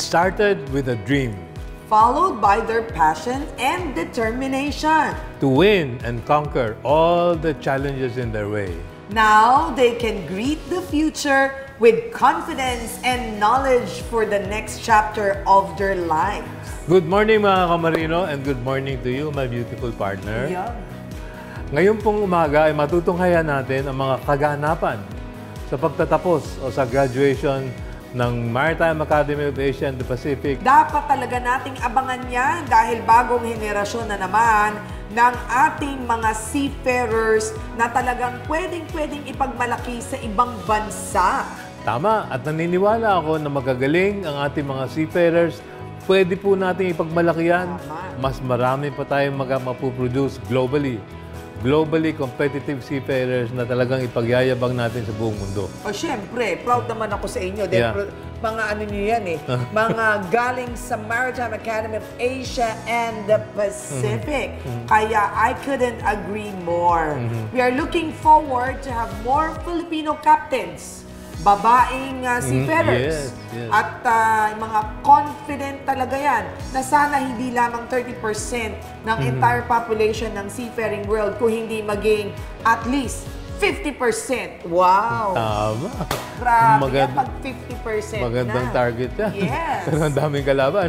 started with a dream. Followed by their passion and determination. To win and conquer all the challenges in their way. Now they can greet the future with confidence and knowledge for the next chapter of their lives. Good morning mga kamarino, and good morning to you, my beautiful partner. Yeah. Ngayon pong umaga ay matutunghayan natin ang mga kaganapan sa pagtatapos o sa graduation ng Maritime Academy of Asia and the Pacific. Dapat talaga nating abangan yan dahil bagong henerasyon na naman ng ating mga seafarers na talagang pwedeng ipagmalaki sa ibang bansa. Tama, at naniniwala ako na magagaling ang ating mga seafarers. Pwede po natin ipagmalaki yan. Mas marami pa tayong mapuproduce globally. Globally competitive seafarers na talagang ipagyayabang natin sa buong mundo. O syempre, proud naman ako sa inyo. Mga ano nyo yan eh. Mga galing sa Maritime Academy of Asia and the Pacific. Kaya I couldn't agree more. We are looking forward to have more Filipino captains, babaeng seafarers. Yes. At mga confident talaga yan na sana hindi lamang 30% ng entire population ng seafaring world kung hindi maging at least 50%. Wow! Tama. Grabe yan pag 50% magandang na. target yan. Yes. Pero ang daming kalaban.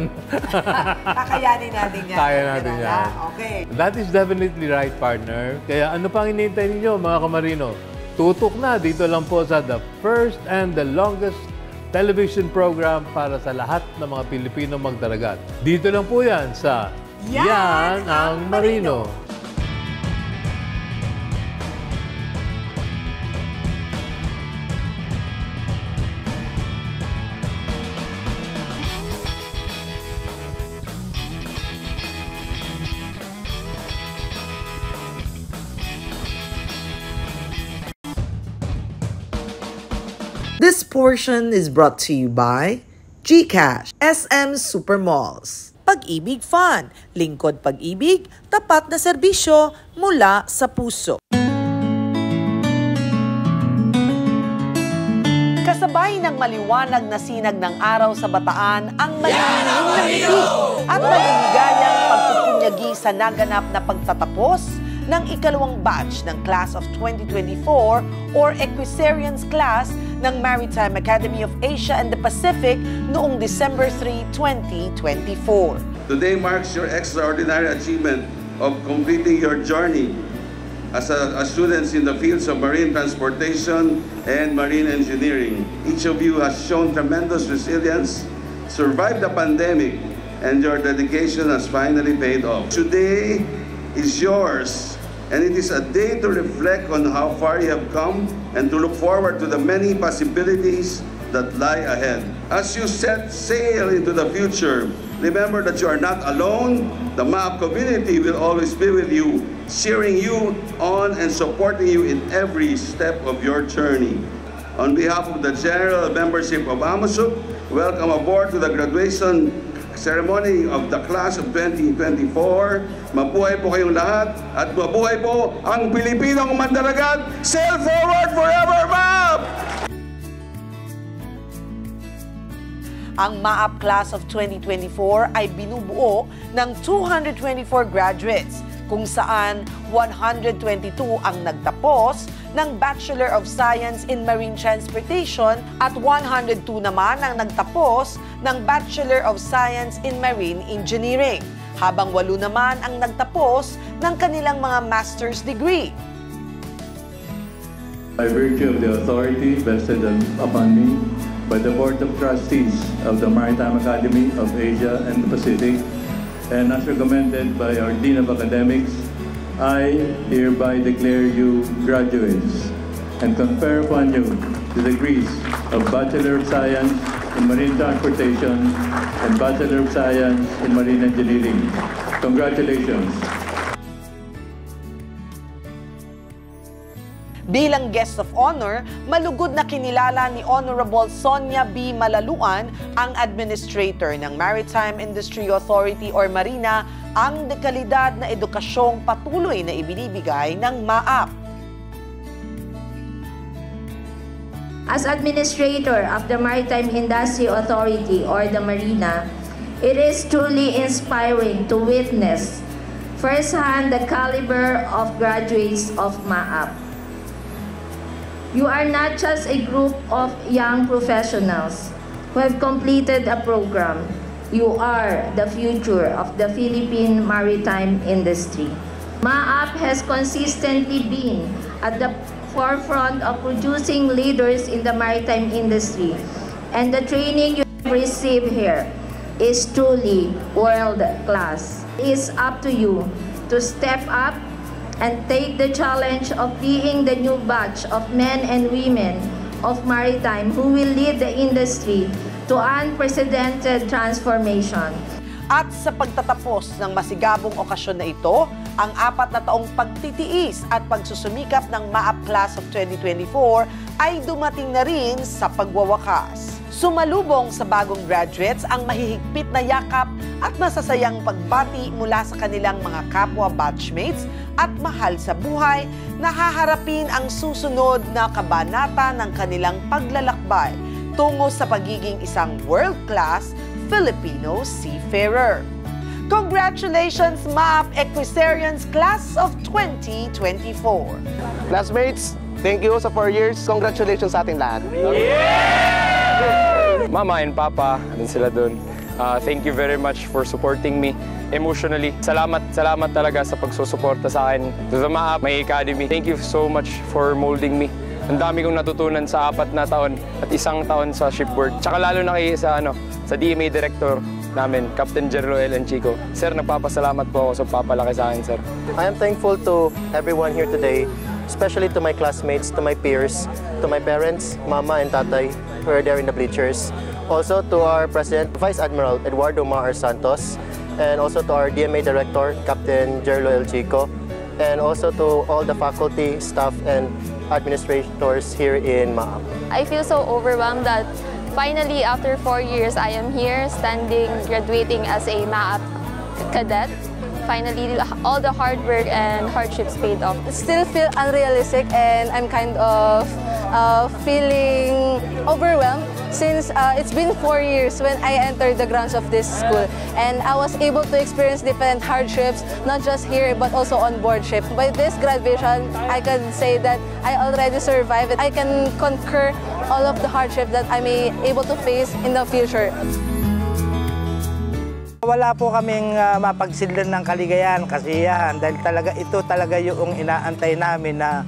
Kakayanin natin yan. Kaya natin yan. Okay. That is definitely right, partner. Kaya ano pang hinihintay ninyo, mga kamarino? Tutok na dito lang po sa the first and the longest television program para sa lahat ng mga Pilipino magdaragat. Dito lang po yan sa Yan ang Marino. This portion is brought to you by GCash, SM Supermalls. Pag-ibig Fun, lingkod pag-ibig, tapat na serbisyo mula sa puso. Kasabay ng maliwanag na sinag ng araw sa Bataan ang malilinig na ngiti at maligayang pagpupunyagi sa naganap na pagtatapos ng ikalawang batch ng Class of 2024 or Equestrians Class ng Maritime Academy of Asia and the Pacific noong December 3, 2024. Today marks your extraordinary achievement of completing your journey as students in the fields of marine transportation and marine engineering. Each of you has shown tremendous resilience, survived the pandemic, and your dedication has finally paid off. Today is yours. And it is a day to reflect on how far you have come and to look forward to the many possibilities that lie ahead. As you set sail into the future, remember that you are not alone. The MAAP community will always be with you, cheering you on and supporting you in every step of your journey. On behalf of the General Membership of AMASUP, welcome aboard to the graduation ceremony of the Class of 2024. Mabuhay po kayong lahat at mabuhay po ang Pilipinong mandaragat. Sail forward forever, MAAP! Ang MAAP Class of 2024 ay binubuo ng 224 graduates, kung saan 122 ang nagtapos ng Bachelor of Science in Marine Transportation at 102 naman ang nagtapos ng Bachelor of Science in Marine Engineering, habang 8 naman ang nagtapos ng kanilang mga master's degree. By virtue of the authority vested upon me by the Board of Trustees of the Maritime Academy of Asia and the Pacific, and as recommended by our Dean of Academics, I hereby declare you graduates and confer upon you the degrees of Bachelor of Science in Marine Transportation and Bachelor of Science in Marine Engineering. Congratulations. Bilang guest of honor, malugod na kinilala ni Honorable Sonia B. Malaluan, ang Administrator ng Maritime Industry Authority or Marina, ang dekalidad na edukasyong patuloy na ibinibigay ng MAAP. As administrator of the Maritime Industry Authority or the Marina, it is truly inspiring to witness firsthand the caliber of graduates of MAAP. You are not just a group of young professionals who have completed a program. You are the future of the Philippine maritime industry. MAAP has consistently been at the forefront of producing leaders in the maritime industry, and the training you receive here is truly world-class. It's up to you to step up and take the challenge of being the new batch of men and women of maritime who will lead the industry to unprecedented transformation. At sa pagtatapos ng masigabong okasyon na ito, ang 4 na taong pagtitiis at pagsusumikap ng MAAP Class of 2024 ay dumating na rin sa pagwawakas. Sumalubong sa bagong graduates ang mahihigpit na yakap at masasayang pagbati mula sa kanilang mga kapwa batchmates at mahal sa buhay na haharapin ang susunod na kabanata ng kanilang paglalakbay tungo sa pagiging isang world-class Filipino seafarer. Congratulations, MAAP Equestrians Class of 2024! Classmates, thank you sa 4 years. Congratulations sa ating lahat. Mama and Papa, andun sila dun. Thank you very much for supporting me emotionally. Salamat talaga sa pagsusuporta sa akin to the MAAP, my academy. Thank you so much for molding me. Ang dami kong natutunan sa 4 na taon at 1 taon sa shipboard. Tsaka lalo na sa DMA Director namin, Captain Jerloel and Chico. Sir, nagpapasalamat po ako sa papalaki sa akin, sir. I am thankful to everyone here today, especially to my classmates, to my peers, to my parents, Mama and Tatay, who are there in the bleachers. Also to our President, Vice Admiral Eduardo Maher Santos, and also to our DMA Director, Captain Jerloel Chico, and also to all the faculty, staff, and administrators here in MAAP. I feel so overwhelmed that finally, after 4 years, I am here standing, graduating as a MAAP cadet. Finally, all the hard work and hardships paid off. It still feel unrealistic, and I'm kind of feeling overwhelmed since it's been 4 years when I entered the grounds of this school, and I was able to experience different hardships, not just here but also on board ship. By this graduation, I can say that I already survived. I can conquer all of the hardships that I may able to face in the future. Wala po kaming mapagsidlan ng kaligayahan, kasiyahan, dahil ito talaga yung inaantay namin na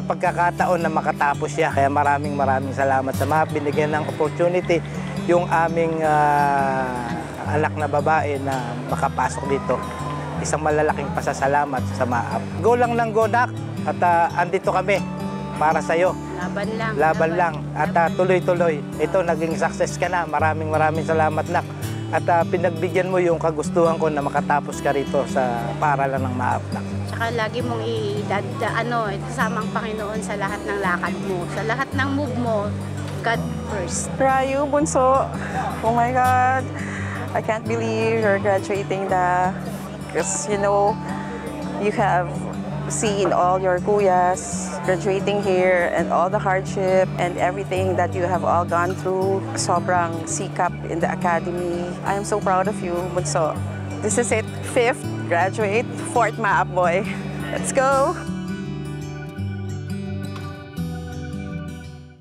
pagkakataon na makatapos siya. Kaya maraming salamat sa MAAP. Binigyan ng opportunity yung aming anak na babae na makapasok dito. Isang malalaking pasasalamat sa MAAP. Go lang ng go, Nak, at andito kami para sa'yo. Laban lang. At tuloy-tuloy. Ito, naging success ka na. Maraming salamat, Nak. At pinagbigyan mo yung kagustuhan ko na makatapos ka rito sa paaralan ng MAAP. Tsaka lagi mong isama ang Panginoon sa lahat ng lakad mo. Sa lahat ng move mo, God first. Rayu, Bunso, oh my God, I can't believe you're graduating na. Because, you have seen all your kuyas graduating here and all the hardship and everything that you have all gone through. Sobrang sikap in the academy. I am so proud of you, Bunso. This is it, 5th graduate, 4th MAAP boy. Let's go!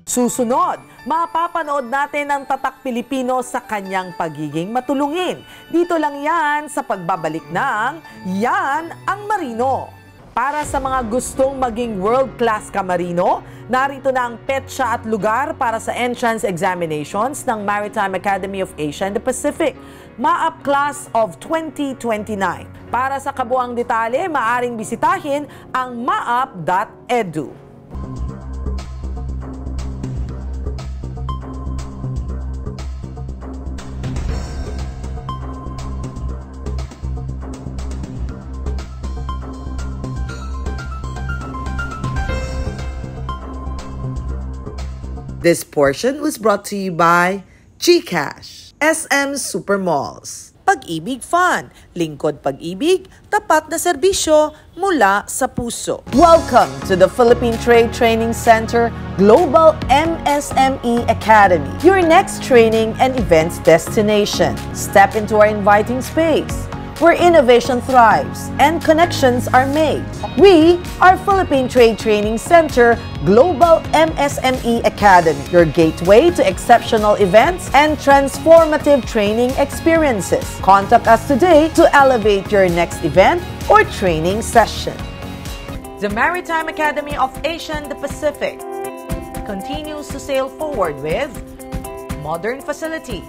Susunod, mapapanood natin ang tatak Pilipino sa kanyang pagiging matulungin. Dito lang yan sa pagbabalik ng Yan ang Marino. Para sa mga gustong maging world-class kamarino, narito na ang petsa at lugar para sa entrance examinations ng Maritime Academy of Asia and the Pacific, MAAP Class of 2029. Para sa kabuang detalye, maaring bisitahin ang maap.edu. This portion was brought to you by GCash, SM Supermalls, Pag-ibig Fund. Lingkod pag-ibig, tapat na serbisyo mula sa puso. Welcome to the Philippine Trade Training Center Global MSME Academy, your next training and events destination. Step into our inviting space, where innovation thrives and connections are made. We are Philippine Trade Training Center Global MSME Academy, your gateway to exceptional events and transformative training experiences. Contact us today to elevate your next event or training session. The Maritime Academy of Asia and the Pacific continues to sail forward with modern facility,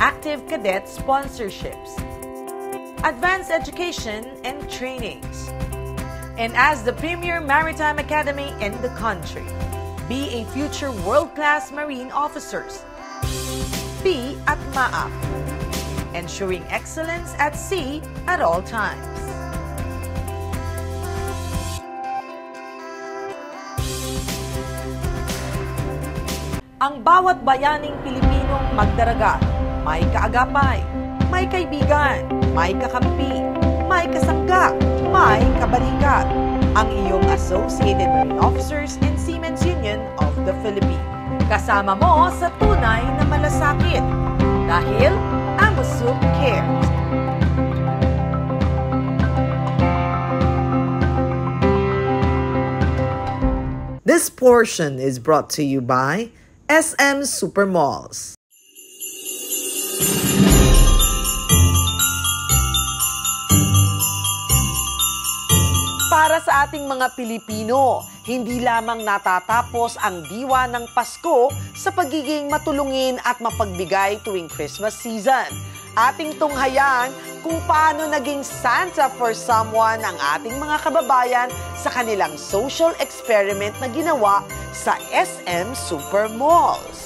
active cadet sponsorships, advanced education and trainings. And as the premier maritime academy in the country, be a future world-class marine officers. Be at MAAP, ensuring excellence at sea at all times. Ang bawat bayaning Pilipinong magdaragat, may kaagapay, may kaibigan, may kakampi, may kasangga, may kabalikat. Ang iyong Associated Marine Officers and Seamen's Union of the Philippines. Kasama mo sa tunay na malasakit. Dahil AMUSUP cares. This portion is brought to you by SM Supermalls. Para sa ating mga Pilipino, hindi lamang natatapos ang diwa ng Pasko sa pagiging matulungin at mapagbigay tuwing Christmas season. Ating tunghayan kung paano naging Santa for someone ang ating mga kababayan sa kanilang social experiment na ginawa sa SM Supermalls.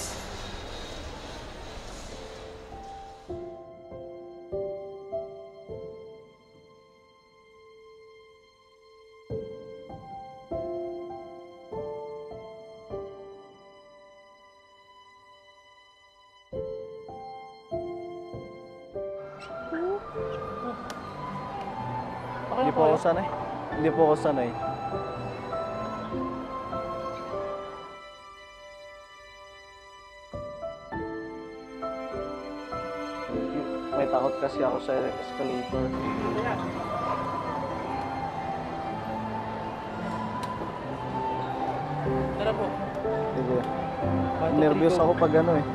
Hindi po ako sanay. Hindi po ako sanay. May takot kasi ako sa escalator. Tara po. Sige. Nervyos ako pag ano eh.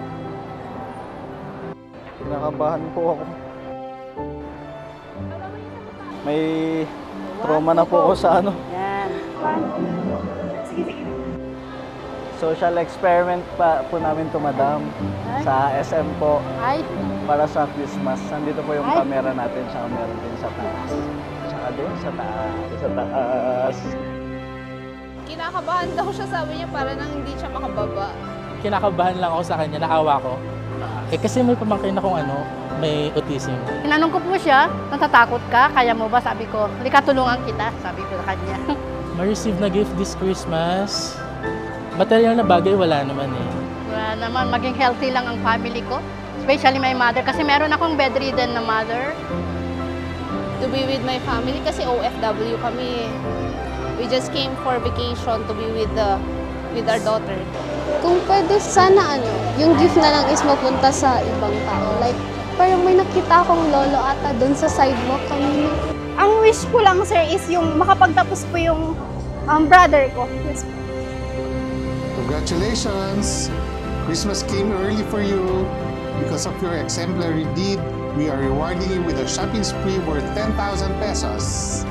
Kinakabahan po ako. May trauma na po ako sa ano. Yan. Social experiment pa po namin to, madam. Sa SM po. Ay. Para sa Christmas. Nandito po yung camera natin. Tsaka meron din sa taas. Tsaka doon sa taas. Sa taas. Kinakabahan daw siya, sabi niya, para nang hindi siya makababa. Kinakabahan lang ako sa kanya, naawa ko. Kasi may pamangkin akong may autism. Tinanong ko po siya, natatakot ka? Kaya mo ba? Sabi ko, halika tulungan kita. Sabi ko sa kanya. Ma-receive na gift this Christmas. Material na bagay, wala naman eh. Wala naman, maging healthy lang ang family ko. Especially my mother, kasi meron akong bedridden na mother. To be with my family, kasi OFW kami. We just came for vacation to be with our daughter. Kung pwede, sana yung gift na lang is mapunta sa ibang tao. Like, parang may nakita akong lolo ata doon sa sidewalk kanina. Ang wish ko lang, sir, is yung makapagtapos po yung brother ko. Yes. Congratulations! Christmas came early for you. Because of your exemplary deed, we are rewarding you with a shopping spree worth 10,000 pesos.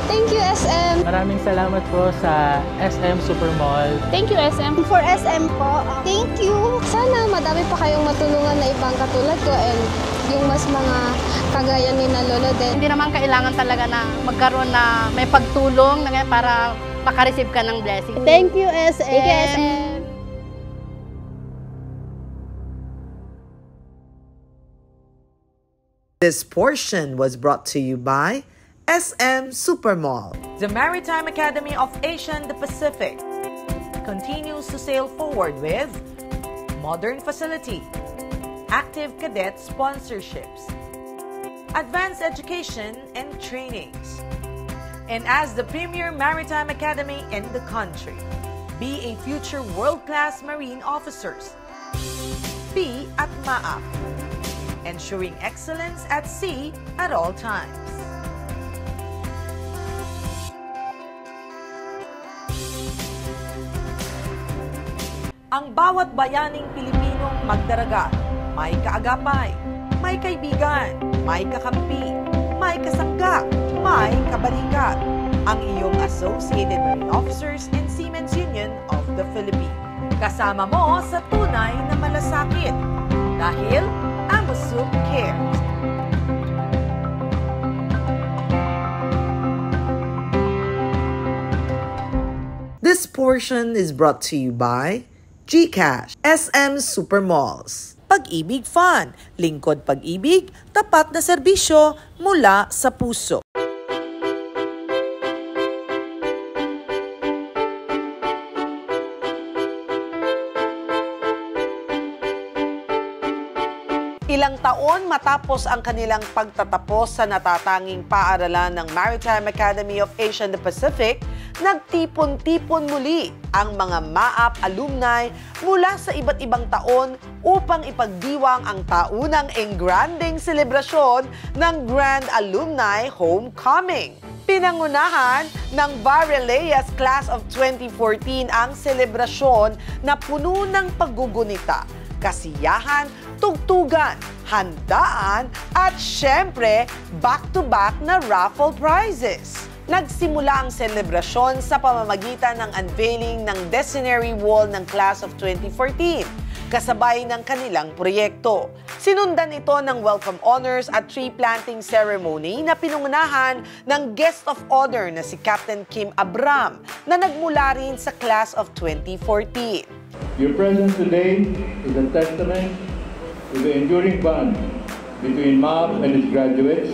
Thank you, SM. Maraming salamat po sa SM Supermall. Thank you, SM. For SM po, thank you. Sana madami pa kayong matulungan na ibang katulad ko and yung mas mga kagaya ni na Lolo din. Hindi naman kailangan talaga na magkaroon na may pagtulong na para makareceive ka ng blessing. Thank you, SM. Thank you, SM. This portion was brought to you by SM Supermall. The Maritime Academy of Asia and the Pacific continues to sail forward with modern facility, active cadet sponsorships, advanced education and trainings. And as the premier maritime academy in the country, be a future world-class marine officers. Be at MAAP, ensuring excellence at sea at all times. Ang bawat bayaning Pilipinong magdaragat, may kaagapay, may kaibigan, may kakampi, may kasangga, may kabalikat. Ang iyong Associated Marine Officers and Seamen's Union of the Philippines. Kasama mo sa tunay na malasakit dahil AMUSUP cares. This portion is brought to you by GCash, SM Supermalls. Pag-ibig Fund, lingkod pag-ibig, tapat na serbisyo mula sa puso. Ilang taon matapos ang kanilang pagtatapos sa natatanging paaralan ng Maritime Academy of Asia and the Pacific, nagtipon-tipon muli ang mga MAAP alumni mula sa iba't ibang taon upang ipagdiwang ang taunang engranding selebrasyon ng Grand Alumni Homecoming. Pinangunahan ng Varellas Class of 2014 ang selebrasyon na puno ng paggugunita, kasiyahan, tugtugan, handaan, at syempre, back-to-back na raffle prizes. Nagsimula ang selebrasyon sa pamamagitan ng unveiling ng Decennary Wall ng Class of 2014, kasabay ng kanilang proyekto. Sinundan ito ng welcome honors at tree planting ceremony na pinungunahan ng guest of honor na si Captain Kim Abram na nagmula rin sa Class of 2014. Your presence today is a testament to the enduring bond between MAAP and its graduates,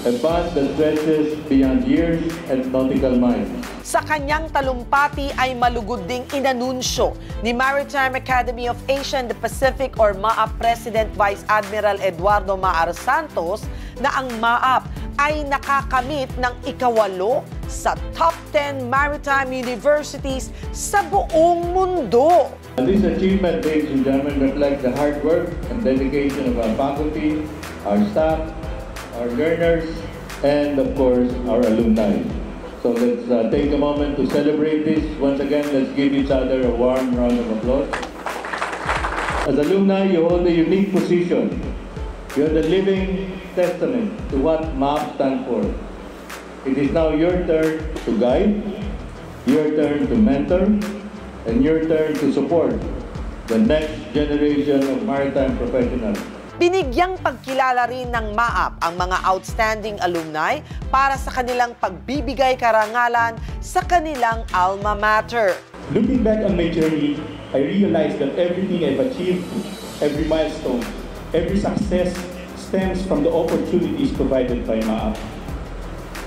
a bond that stretches beyond years and nautical miles. Sa kanyang talumpati ay malugod ding inanunsyo ni Maritime Academy of Asia and the Pacific or MAAP President Vice Admiral Eduardo Maar Santos na ang MAAP ay nakakamit ng ika-8 sa top 10 maritime universities sa buong mundo. This achievement, ladies and gentlemen, reflects the hard work and dedication of our faculty, our staff, our learners, and of course, our alumni. So let's take a moment to celebrate this. Once again, let's give each other a warm round of applause. As alumni, you hold a unique position. You're the living testament to what MAAP stands for. It is now your turn to guide, your turn to mentor, and your turn to support the next generation of maritime professionals. Binigyang pagkilala rin ng MAAP ang mga outstanding alumni para sa kanilang pagbibigay karangalan sa kanilang alma mater. Looking back on my journey, I realized that everything I've achieved, every milestone, every success stems from the opportunities provided by MAAP.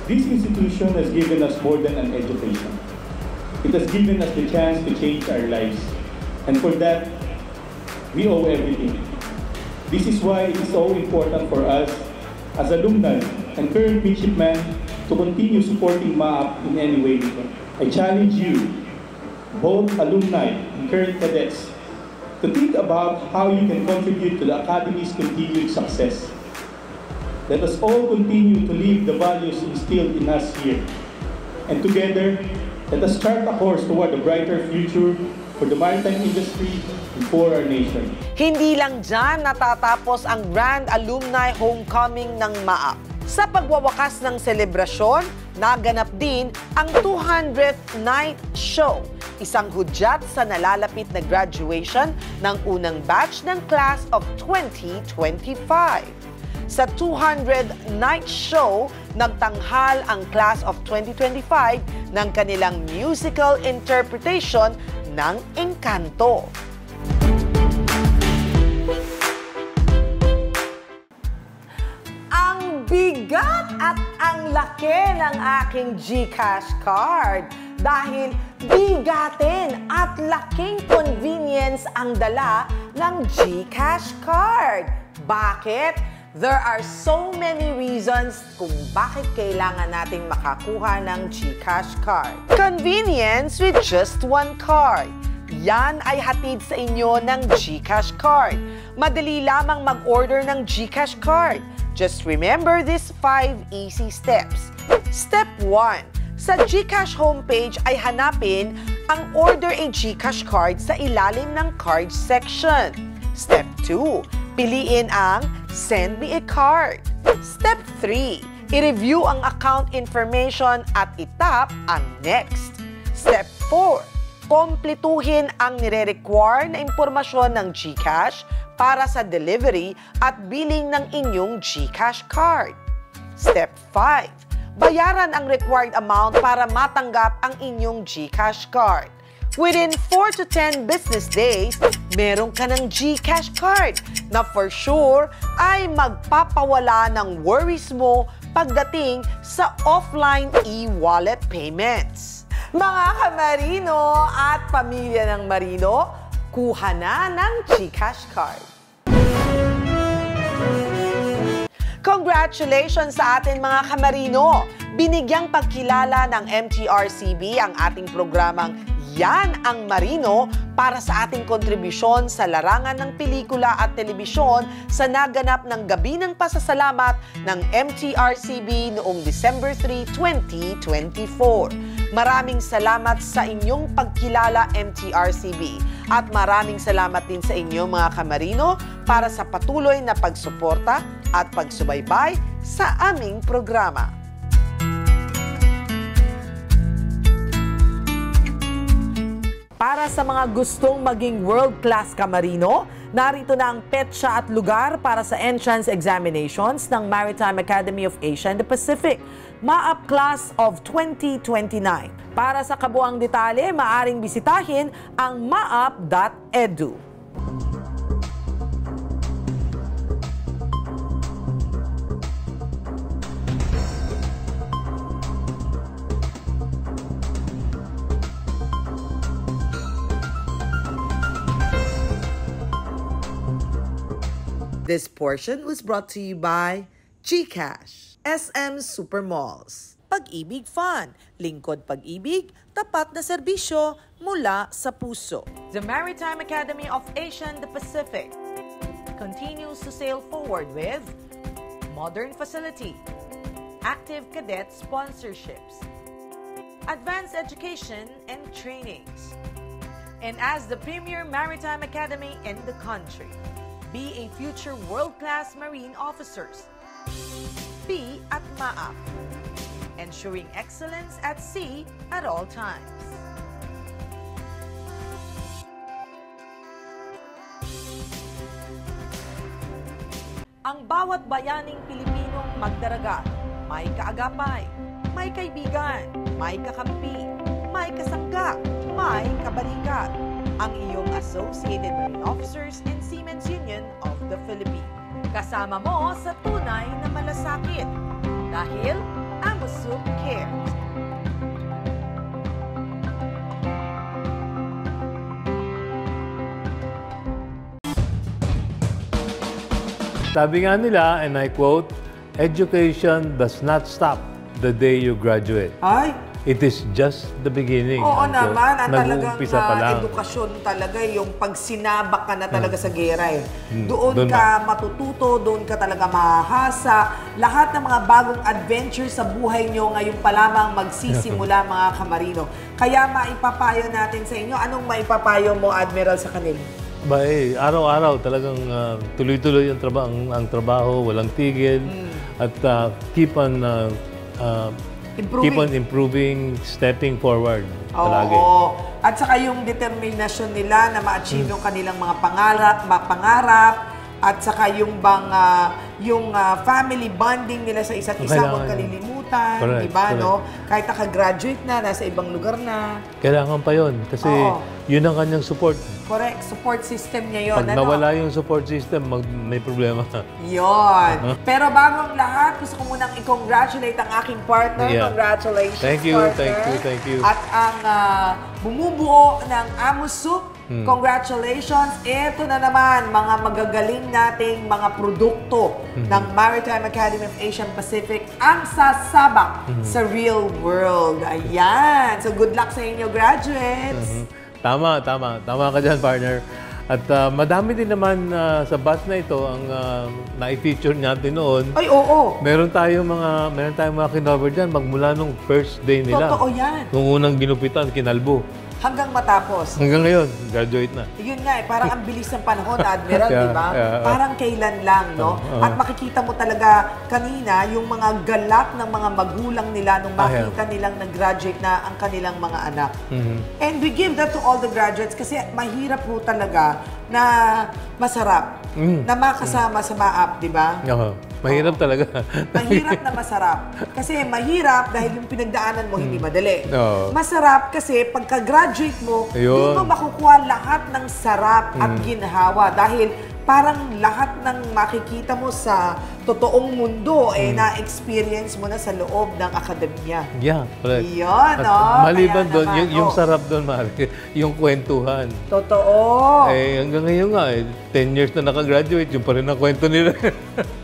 This institution has given us more than an education. It has given us the chance to change our lives. And for that, we owe everything. This is why it is so important for us as alumni and current midshipmen to continue supporting MAAP in any way we can. I challenge you, both alumni and current cadets, to think about how you can contribute to the Academy's continued success. Let us all continue to live the values instilled in us here. And together, let us chart a course toward a brighter future for the maritime industry and for our nation. Hindi lang dyan natatapos ang Grand Alumni Homecoming ng MAAP. Sa pagwawakas ng selebrasyon, naganap din ang 200th Night Show, isang hudyat sa nalalapit na graduation ng unang batch ng Class of 2025. Sa 200th Night Show, nagtanghal ang Class of 2025 ng kanilang musical interpretation ng Encanto. At ang laki ng aking GCash card dahil bigatin at laking convenience ang dala ng GCash card. Bakit? There are so many reasons kung bakit kailangan nating makakuha ng GCash card. Convenience with just one card. Yan ay hatid sa inyo ng GCash card. Madali lamang mag-order ng GCash card. Just remember these 5 easy steps. Step 1. Sa GCash homepage ay hanapin ang Order a GCash card sa ilalim ng Card section. Step 2. Piliin ang Send me a card. Step 3. I-review ang account information at itap ang Next. Step 4. Kompletuhin ang nire-require na impormasyon ng GCash para sa delivery at billing ng inyong GCash card. Step 5. Bayaran ang required amount para matanggap ang inyong GCash card. Within 4 to 10 business days, meron ka ng GCash card na for sure ay magpapawala ng worries mo pagdating sa offline e-wallet payments. Mga kamarino at pamilya ng Marino, kuha na ng GCash card. Congratulations sa atin mga kamarino! Binigyang pagkilala ng MTRCB ang ating programang Yan ang Marino para sa ating kontribusyon sa larangan ng pelikula at telebisyon sa naganap ng Gabi ng Pasasalamat ng MTRCB noong December 3, 2024. Maraming salamat sa inyong pagkilala MTRCB at maraming salamat din sa inyo mga kamarino para sa patuloy na pagsuporta at pagsubaybay sa aming programa. Para sa mga gustong maging world-class kamarino, narito na ang petsa at lugar para sa entrance examinations ng Maritime Academy of Asia and the Pacific, MAAP Class of 2029. Para sa kabuang detalye, maaring bisitahin ang maap.edu. This portion was brought to you by GCash, SM Supermalls, Pag-ibig Fun, lingkod pag-ibig, tapat na serbisyo mula sa puso. The Maritime Academy of Asia and the Pacific continues to sail forward with modern facility, active cadet sponsorships, advanced education and trainings, and as the premier maritime academy in the country. Be a future world-class marine officers. Be at MAAP, ensuring excellence at sea at all times. Ang bawat bayaning Pilipinong magdaragat, may kaagapay, may kaibigan, may kakampi, may kasangga, may kabalikat. Ang iyong Associated Marine Officers and Seamen's Union of the Philippines. Kasama mo sa tunay na malasakit dahil AMUSUP cares. Sabi nga nila, and I quote, "Education does not stop the day you graduate. Ay! It is just the beginning." Oo naman, ang talagang pa lang. edukasyon talaga yung pag sinabak ka na talaga sa gera eh. Doon Doon ka matututo, doon ka talaga mahahasa. Lahat ng mga bagong adventure sa buhay nyo ngayon pa lamang magsisimula mga kamarino. Kaya maipapayo natin sa inyo, anong maipapayo mo, Admiral, sa kanila? Araw-araw talagang tuloy-tuloy ang trabaho, walang tigil, at keep on improving, stepping forward. Palagi. Oo. At saka yung determinasyon nila na ma-achieve yung kanilang mga pangarap, at saka yung bang yung family bonding nila sa isa't isa, huwag kalilimutan. nakalimutan, Correct, di ba, correct. no? Kahit nakagraduate na, nasa ibang lugar na. Kailangan pa yun kasi yun ang kanyang support. Correct, support system niya yun. Pag nawala yung support system, may problema. Yun. Pero bago ang lahat, gusto ko munang i-congratulate ang aking partner. Yeah. Congratulations, Thank you, partner. thank you, thank you. At ang bumubuo ng Amos Soup, congratulations. Ito na naman, mga magagaling nating mga produkto ng Maritime Academy of Asian Pacific ang sasabak sa real world. Ayan. So good luck sa inyo, graduates. Tama ka dyan, partner. At madami din naman sa batch na ito ang na-feature natin noon. Ay, oo. Meron tayong mga kinover dyan magmula nung first day nila. Totoo yan. Nung unang ginupitan, kinalbo. Hanggang matapos. Hanggang ngayon, graduate na. Yun nga parang ang bilis ng panahon, Admiral, di ba? Parang kailan lang, no? At makikita mo talaga kanina yung mga galak ng mga magulang nila nung makita nilang nag-graduate na ang kanilang mga anak. And we give that to all the graduates kasi mahirap po talaga na masarap na makasama sa MAAP, di ba? Mahirap talaga. Mahirap na masarap. Kasi mahirap dahil yung pinagdaanan mo hindi madali. Masarap kasi pagka-graduate mo, hindi mo makukuha lahat ng sarap at ginhawa dahil parang lahat ng makikita mo sa totoong mundo na-experience mo na sa loob ng akademya. Yeah, correct. Yun, no? Maliban doon, yung sarap doon, Mari, yung kwentuhan. Totoo. Hanggang ngayon nga, 10 years na nakagraduate, yung pa rin ang kwento nila.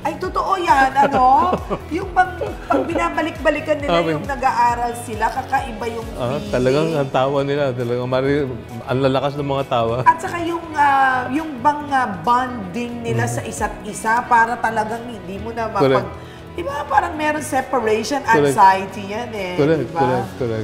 Ay, totoo yan, ano? Yung pag binabalik-balikan nila yung nag-aaral sila, kakaiba yung feeling. Talagang ang tawa nila, talagang ang lalakas ng mga tawa. At saka yung bang bonding nila sa isa't isa para talagang hindi mo na di ba parang meron separation anxiety yan Correct.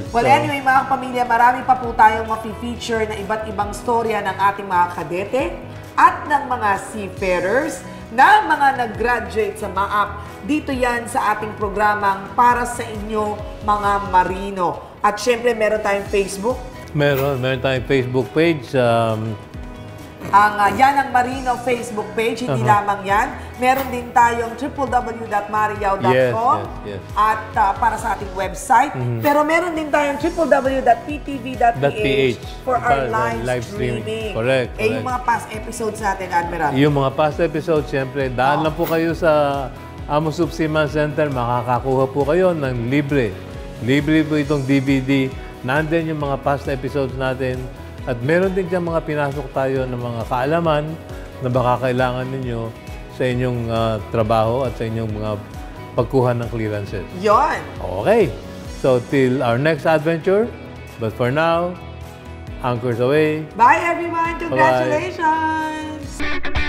Well, anyway, mga kapamilya, marami pa po tayong mafe-feature na iba't ibang storya ng ating mga kadete at ng mga seafarers na mga nag-graduate sa MAAP. Dito yan sa ating programang para sa inyo, mga marino. At syempre, meron tayong Facebook. Meron tayong Facebook page. Yan ang Marino Facebook page, hindi lamang yan. Meron din tayong www.mariao.com at para sa ating website. Pero meron din tayong www.ptv.ph for our live streaming. Correct. Yung mga past episodes natin, Admiral. Yung mga past episodes, siyempre, daan lang po kayo sa Amos Soup Seaman Center, makakakuha po kayo ng libre. Libre po itong DVD. Nandun yung mga past episodes natin. At meron din dyan mga pinasok tayo ng mga kaalaman na baka kailangan ninyo sa inyong trabaho at sa inyong mga pagkuha ng clearances. Yon! Okay. So, till our next adventure. But for now, anchors away. Bye, everyone! Congratulations! Bye-bye.